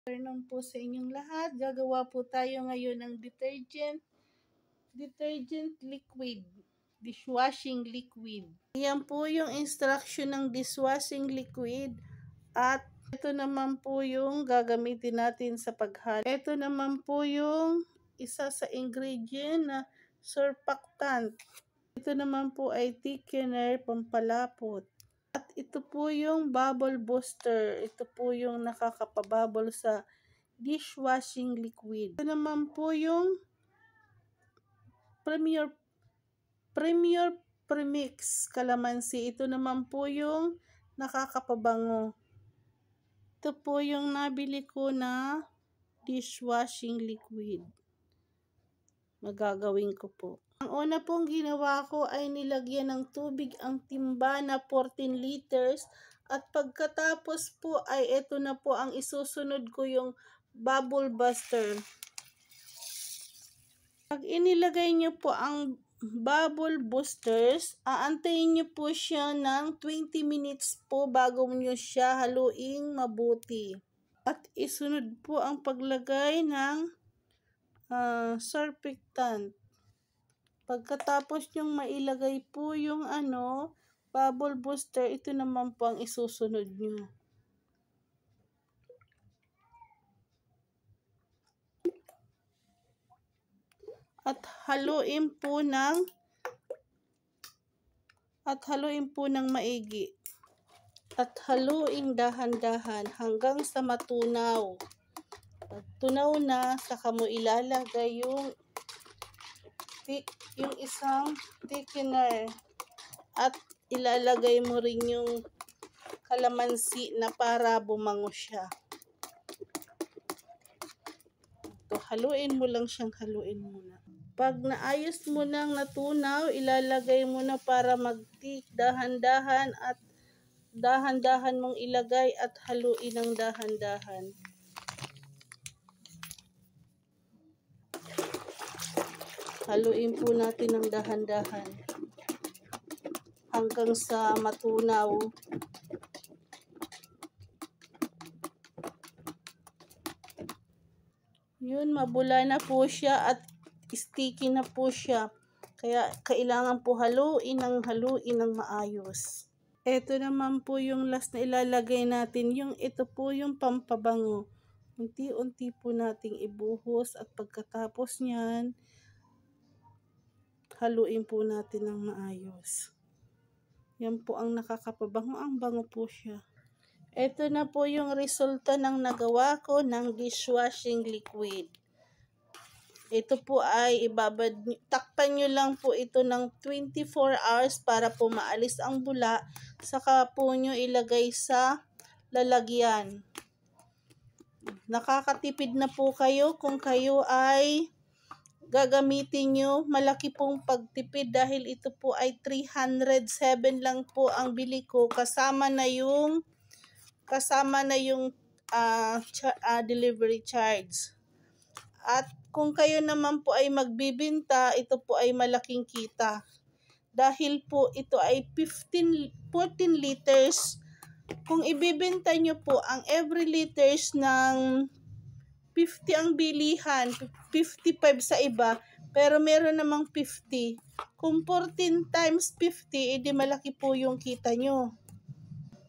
Afternoon po sa inyong lahat. Gagawa po tayo ngayon ng detergent liquid, dishwashing liquid. Yan po yung instruction ng dishwashing liquid at ito naman po yung gagamitin natin sa paghalo. Ito naman po yung isa sa ingredient na surfactant. Ito naman po ay thickener, pampalapot. At ito po yung bubble booster. Ito po yung nakakapabubble sa dishwashing liquid. Ito naman po yung Premier Premix Calamansi. Ito naman po yung nakakapabango. Ito po yung nabili ko na dishwashing liquid. Magagawin ko po. Ang una pong ginawa ko ay nilagyan ng tubig ang timba na 14 liters at pagkatapos po ay ito na po ang isusunod ko yung bubble buster. Pag inilagay nyo po ang bubble boosters, aantayin nyo po siya ng 20 minutes po bago nyo siya haluing mabuti. At isunod po ang paglagay ng surfactant. Pagkatapos nyong mailagay po yung bubble booster, ito naman po ang isusunod nyo. At haluin po ng maigi. At haluin dahan-dahan hanggang sa matunaw. Pag tunaw na, saka mo ilalagay yung isang thickener at ilalagay mo rin yung kalamansi na para bumango siya. So, haluin mo lang siyang haluin muna. Pag naayos mo nang natunaw, ilalagay mo na para mag-thick dahan-dahan at dahan-dahan mong ilagay at haluin ng dahan-dahan. Haluin po natin ng dahan-dahan hanggang sa matunaw. Yun, mabula na po siya at sticky na po siya. Kaya kailangan po haluin ng maayos. Ito naman po yung last na ilalagay natin. Ito po yung pampabango. Unti-unti po nating ibuhos at pagkatapos niyan, haluin po natin ng maayos. Yan po ang nakakapabango. Ang bango po siya. Ito na po yung resulta ng nagawa ko ng dishwashing liquid. Ito po ay takpan nyo lang po ito ng 24 hours para po maalis ang bula. Saka po nyo ilagay sa lalagyan. Nakakatipid na po kayo kung kayo ay gagamitin nyo. Malaki pong pagtipid dahil ito po ay 307 lang po ang bili ko. Kasama na yung delivery charge. At kung kayo naman po ay magbibinta, ito po ay malaking kita. Dahil po ito ay 14 liters. Kung ibibenta nyo po ang every liters ng 50 ang bilihan, 55 sa iba, pero meron namang 50. Kung 14 times 50, edi malaki po yung kita nyo.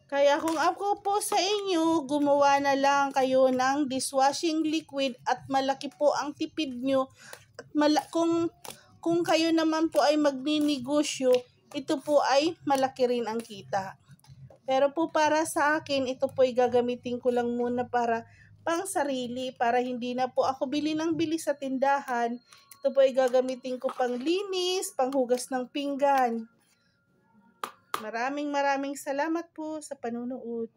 Kaya kung ako po sa inyo, gumawa na lang kayo ng dishwashing liquid at malaki po ang tipid nyo. At kung kayo naman po ay magninegosyo, ito po ay malaki rin ang kita. Pero po para sa akin, ito po ay gagamitin ko lang muna para pang sarili, para hindi na po ako bili ng bili sa tindahan. Ito po ay gagamitin ko pang linis, pang hugas ng pinggan. Maraming salamat po sa panunood.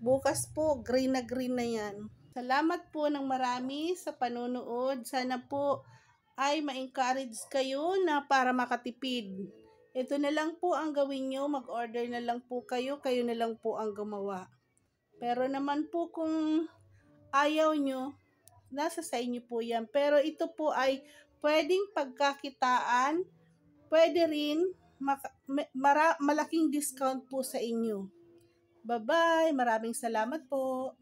Bukas po, green na yan. Salamat po ng marami sa panunood. Sana po ay ma-encourage kayo na para makatipid. Ito na lang po ang gawin nyo. Mag-order na lang po kayo. Kayo na lang po ang gumawa. Pero naman po kung ayaw nyo, nasa sa inyo po yan. Pero ito po ay pwedeng pagkakitaan. Pwede rin malaking discount po sa inyo. Bye-bye. Maraming salamat po.